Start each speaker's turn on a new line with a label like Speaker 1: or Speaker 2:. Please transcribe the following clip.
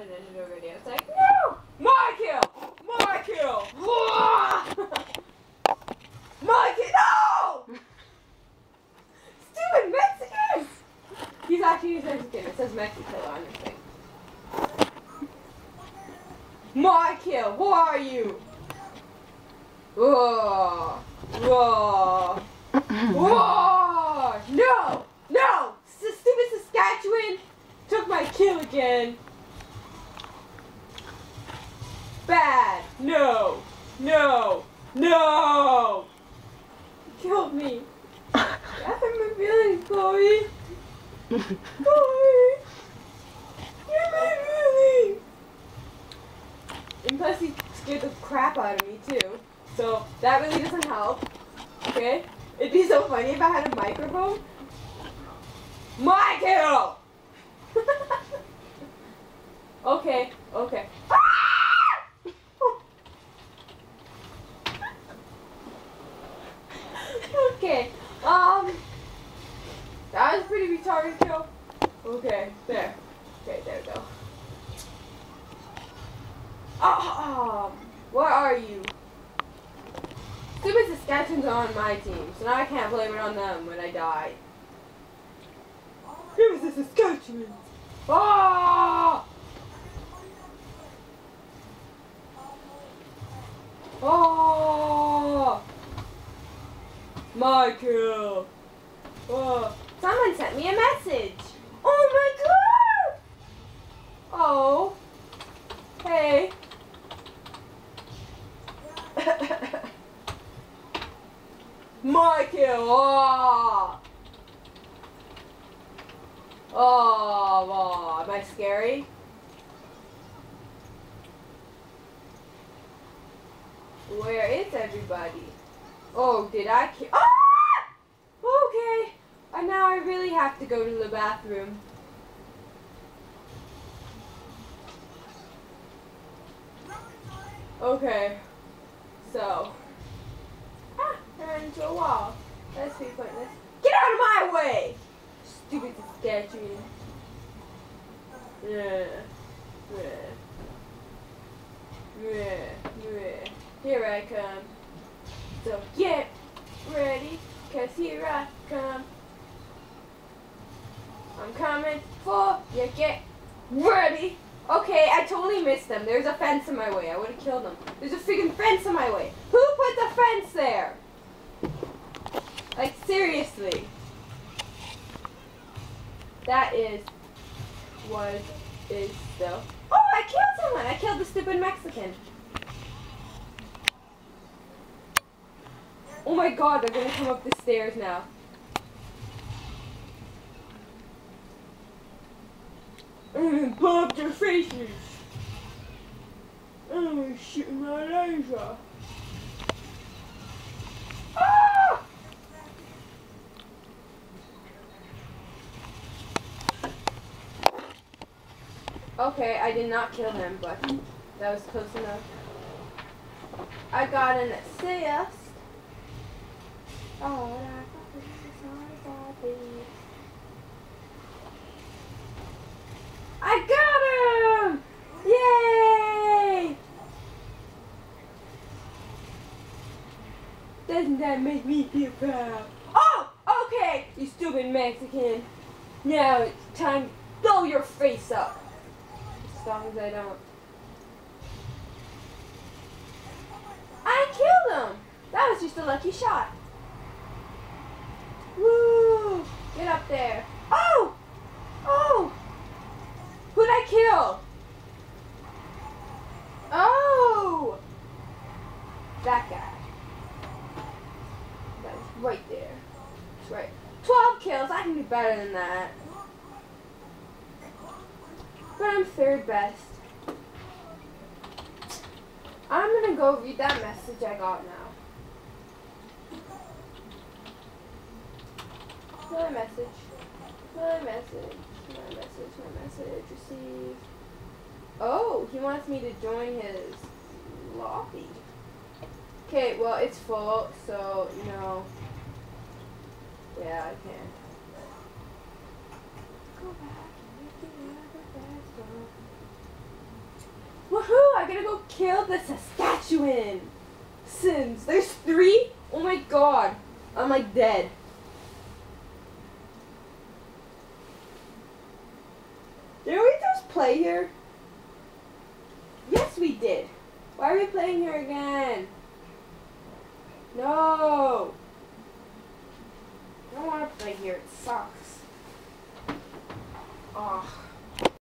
Speaker 1: it ended already. I was like, no! My kill! My kill! My kill! No! Stupid Mexicans! He's Mexican. It says Mexico on his thing. My kill! Who are you? Whoa! Whoa! Whoa! No! No! Stupid Saskatchewan took my kill again. Bad! No! No! No! You killed me. I have my feelings, Chloe. Chloe! You're my feelings! And plus he scared the crap out of me too. So that really doesn't help. Okay? It'd be so funny if I had a microphone. My kill! Okay, okay. Okay, that was a pretty retarded kill. Okay, there. Okay, there we go. Where are you? Stupid Saskatchewan's on my team, so now I can't blame it on them when I die. It was the Saskatchewan! Ah! Oh! My kill! Oh! Someone sent me a message! Oh my god! Oh! Hey! My kill! Oh! Oh, am I scary? Where is everybody? Oh, did I kill? Ah! Okay. And now I really have to go to the bathroom. Okay. So. I ran into a wall. That's pretty pointless. Get out of my way! Stupid Saskatchewan. Yeah. Yeah. Yeah. Yeah. Here I come. So get ready, 'cause here I come. I'm coming for you. Get ready. Okay, I totally missed them. There's a fence in my way. I would have killed them. There's a freaking fence in my way. Who put the fence there? Like, seriously. That is still. Oh, I killed someone. I killed the stupid Mexican. Oh my god, they're gonna come up the stairs now. Blow up their faces. I'm shooting my laser. Ah! Okay, I did not kill him, but that was close enough. I got an assist. Oh, I got him! Yay! Doesn't that make me feel proud? Oh, okay, you stupid Mexican. Now it's time to blow your face up. As long as I don't. I killed him! That was just a lucky shot. Woo! Get up there. Oh! Oh! Who'd I kill? Oh! That guy. That was right there. That's right. 12 kills. I can do better than that. But I'm third best. I'm gonna go read that message I got now. My message. My message. My message. My message. Receive. Oh, he wants me to join his lobby. Okay, well, it's full, so, you know. Yeah, I can't. Go back and make it gonna go kill the Saskatchewan. Sims. There's 3? Oh my god. I'm like dead. Didn't we just play here? Yes, we did. Why are we playing here again? No. I don't want to play here. It sucks.